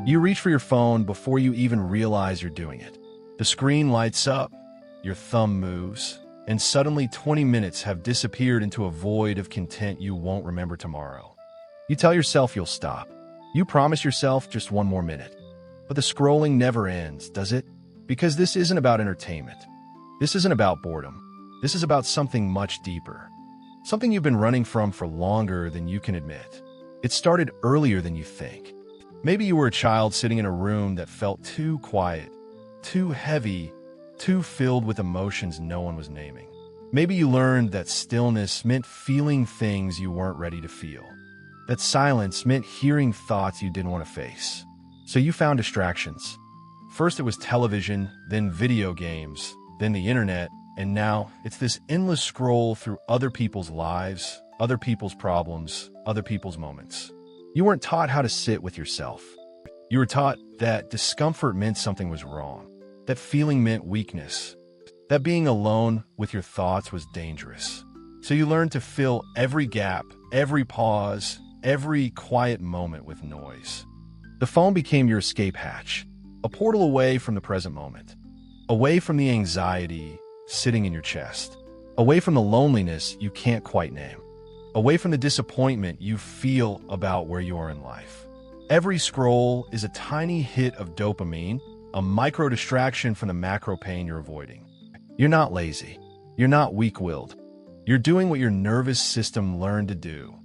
You reach for your phone before you even realize you're doing it. The screen lights up, your thumb moves, and suddenly 20 minutes have disappeared into a void of content you won't remember tomorrow. You tell yourself you'll stop. You promise yourself just one more minute. But the scrolling never ends, does it? Because this isn't about entertainment. This isn't about boredom. This is about something much deeper. Something you've been running from for longer than you can admit. It started earlier than you think. Maybe you were a child sitting in a room that felt too quiet, too heavy, too filled with emotions no one was naming. Maybe you learned that stillness meant feeling things you weren't ready to feel. That silence meant hearing thoughts you didn't want to face. So you found distractions. First it was television, then video games, then the internet, and now it's this endless scroll through other people's lives, other people's problems, other people's moments. You weren't taught how to sit with yourself. You were taught that discomfort meant something was wrong, that feeling meant weakness, that being alone with your thoughts was dangerous. So you learned to fill every gap, every pause, every quiet moment with noise. The phone became your escape hatch, a portal away from the present moment, away from the anxiety sitting in your chest, away from the loneliness you can't quite name, away from the disappointment you feel about where you are in life. Every scroll is a tiny hit of dopamine, a micro distraction from the macro pain you're avoiding. You're not lazy. You're not weak-willed. You're doing what your nervous system learned to do.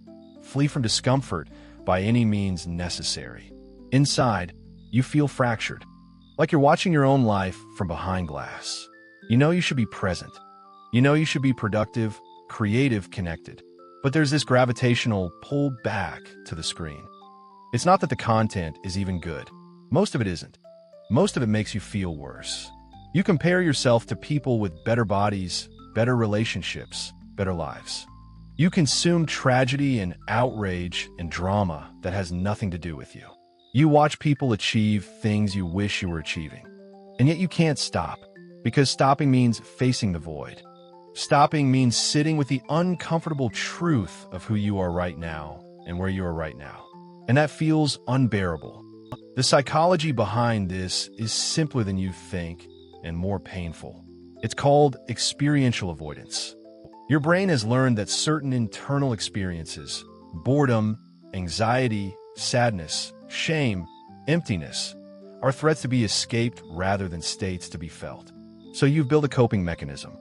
Flee from discomfort by any means necessary. Inside, you feel fractured, like you're watching your own life from behind glass. You know you should be present. You know you should be productive, creative, connected. But there's this gravitational pull back to the screen. It's not that the content is even good. Most of it isn't. Most of it makes you feel worse. You compare yourself to people with better bodies, better relationships, better lives. You consume tragedy and outrage and drama that has nothing to do with you. You watch people achieve things you wish you were achieving. And yet you can't stop, because stopping means facing the void. Stopping means sitting with the uncomfortable truth of who you are right now and where you are right now. And that feels unbearable. The psychology behind this is simpler than you think and more painful. It's called experiential avoidance. Your brain has learned that certain internal experiences, boredom, anxiety, sadness, shame, emptiness, are threats to be escaped rather than states to be felt. So you've built a coping mechanism,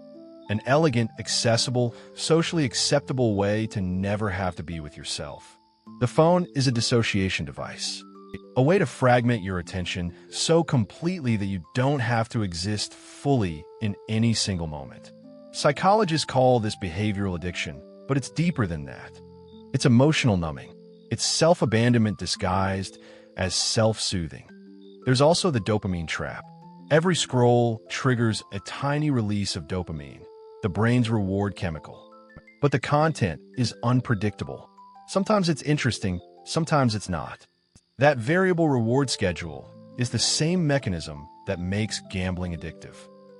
an elegant, accessible, socially acceptable way to never have to be with yourself. The phone is a dissociation device, a way to fragment your attention so completely that you don't have to exist fully in any single moment. Psychologists call this behavioral addiction, but it's deeper than that. It's emotional numbing. It's self-abandonment disguised as self-soothing. There's also the dopamine trap. Every scroll triggers a tiny release of dopamine, the brain's reward chemical. But the content is unpredictable. Sometimes it's interesting, sometimes it's not. That variable reward schedule is the same mechanism that makes gambling addictive.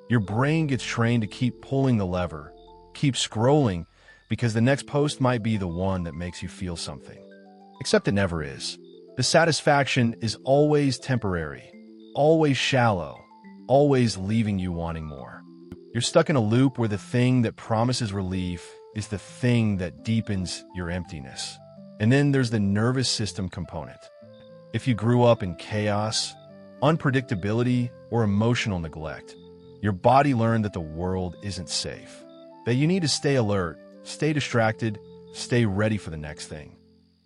Your brain gets trained to keep pulling the lever, keep scrolling, because the next post might be the one that makes you feel something. Except it never is. The satisfaction is always temporary, always shallow, always leaving you wanting more. You're stuck in a loop where the thing that promises relief is the thing that deepens your emptiness. And then there's the nervous system component. If you grew up in chaos, unpredictability, or emotional neglect, your body learned that the world isn't safe, that you need to stay alert, stay distracted, stay ready for the next thing.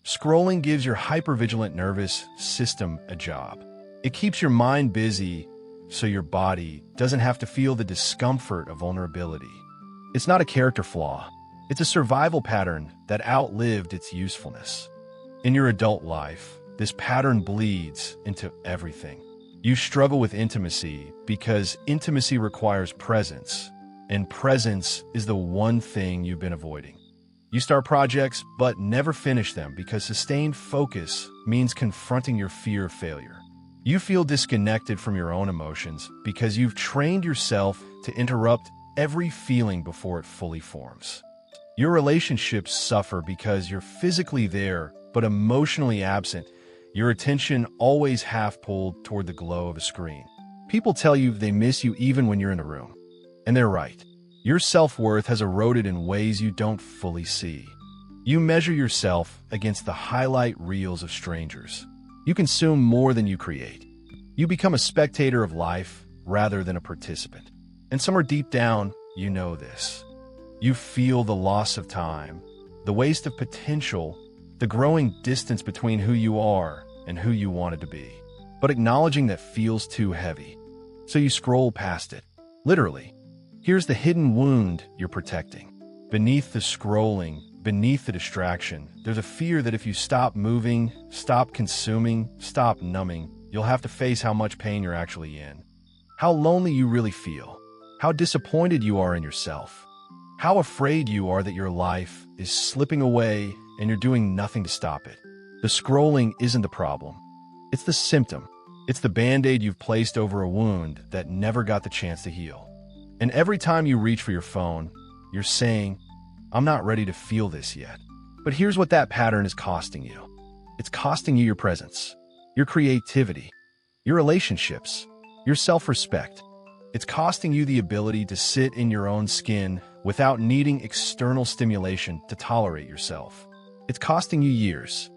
Scrolling gives your hypervigilant nervous system a job. It keeps your mind busy so your body doesn't have to feel the discomfort of vulnerability. It's not a character flaw. It's a survival pattern that outlived its usefulness. In your adult life, this pattern bleeds into everything. You struggle with intimacy because intimacy requires presence, and presence is the one thing you've been avoiding. You start projects but never finish them because sustained focus means confronting your fear of failure. You feel disconnected from your own emotions because you've trained yourself to interrupt every feeling before it fully forms. Your relationships suffer because you're physically there but emotionally absent, your attention always half pulled toward the glow of a screen. People tell you they miss you even when you're in the room. And they're right. Your self-worth has eroded in ways you don't fully see. You measure yourself against the highlight reels of strangers. You consume more than you create. You become a spectator of life rather than a participant. And somewhere deep down, you know this. You feel the loss of time, the waste of potential, the growing distance between who you are and who you wanted to be. But acknowledging that feels too heavy. So you scroll past it. Literally. Here's the hidden wound you're protecting. Beneath the scrolling, beneath the distraction, there's a fear that if you stop moving, stop consuming, stop numbing, you'll have to face how much pain you're actually in. How lonely you really feel. How disappointed you are in yourself. How afraid you are that your life is slipping away and you're doing nothing to stop it. The scrolling isn't the problem. It's the symptom. It's the band-aid you've placed over a wound that never got the chance to heal. And every time you reach for your phone, you're saying, I'm not ready to feel this yet. But here's what that pattern is costing you. It's costing you your presence, your creativity, your relationships, your self-respect. It's costing you the ability to sit in your own skin without needing external stimulation to tolerate yourself. It's costing you years,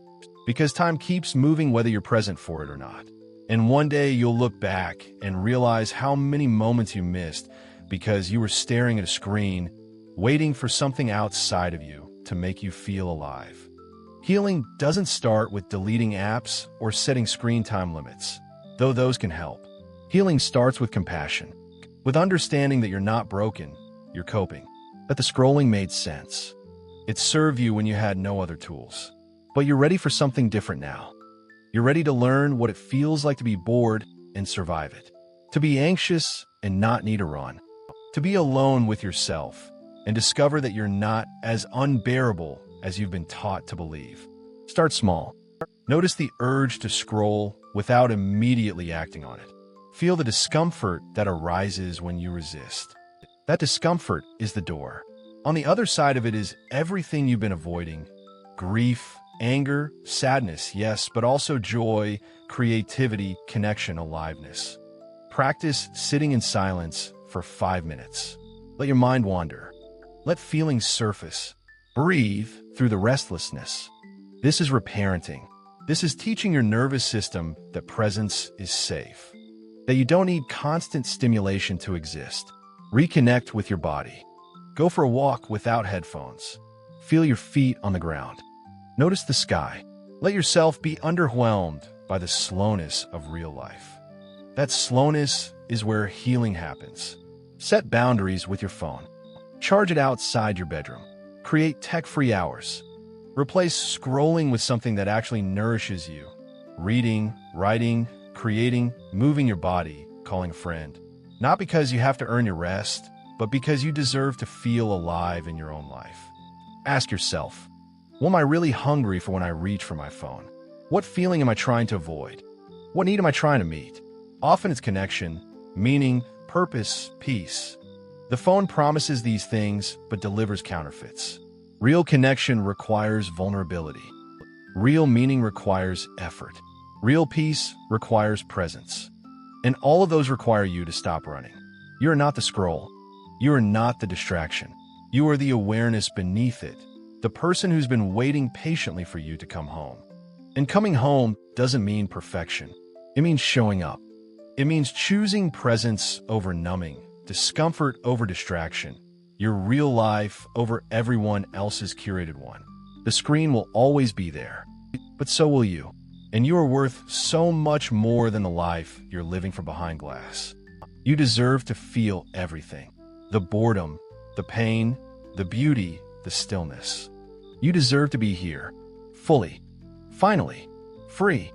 because time keeps moving whether you're present for it or not. And one day you'll look back and realize how many moments you missed because you were staring at a screen, waiting for something outside of you to make you feel alive. Healing doesn't start with deleting apps or setting screen time limits, though those can help. Healing starts with compassion, with understanding that you're not broken, you're coping, that the scrolling made sense. It served you when you had no other tools. But you're ready for something different now. You're ready to learn what it feels like to be bored and survive it, to be anxious and not need a run, to be alone with yourself and discover that you're not as unbearable as you've been taught to believe. Start small. Notice the urge to scroll without immediately acting on it. Feel the discomfort that arises when you resist. That discomfort is the door. On the other side of it is everything you've been avoiding. Grief, anger, sadness, yes, but also joy, creativity, connection, aliveness. Practice sitting in silence for 5 minutes. Let your mind wander. Let feelings surface. Breathe through the restlessness. This is reparenting. This is teaching your nervous system that presence is safe, that you don't need constant stimulation to exist. Reconnect with your body. Go for a walk without headphones. Feel your feet on the ground. Notice the sky. Let yourself be underwhelmed by the slowness of real life. That slowness is where healing happens. Set boundaries with your phone. Charge it outside your bedroom. Create tech-free hours. Replace scrolling with something that actually nourishes you. Reading, writing, creating, moving your body, calling a friend. Not because you have to earn your rest, but because you deserve to feel alive in your own life. Ask yourself, what am I really hungry for when I reach for my phone? What feeling am I trying to avoid? What need am I trying to meet? Often it's connection, meaning, purpose, peace. The phone promises these things, but delivers counterfeits. Real connection requires vulnerability. Real meaning requires effort. Real peace requires presence. And all of those require you to stop running. You are not the scroll. You are not the distraction. You are the awareness beneath it, the person who's been waiting patiently for you to come home. And coming home doesn't mean perfection. It means showing up. It means choosing presence over numbing, discomfort over distraction, your real life over everyone else's curated one. The screen will always be there, but so will you. And you are worth so much more than the life you're living from behind glass. You deserve to feel everything. The boredom, the pain, the beauty, the stillness. You deserve to be here, fully, finally, free.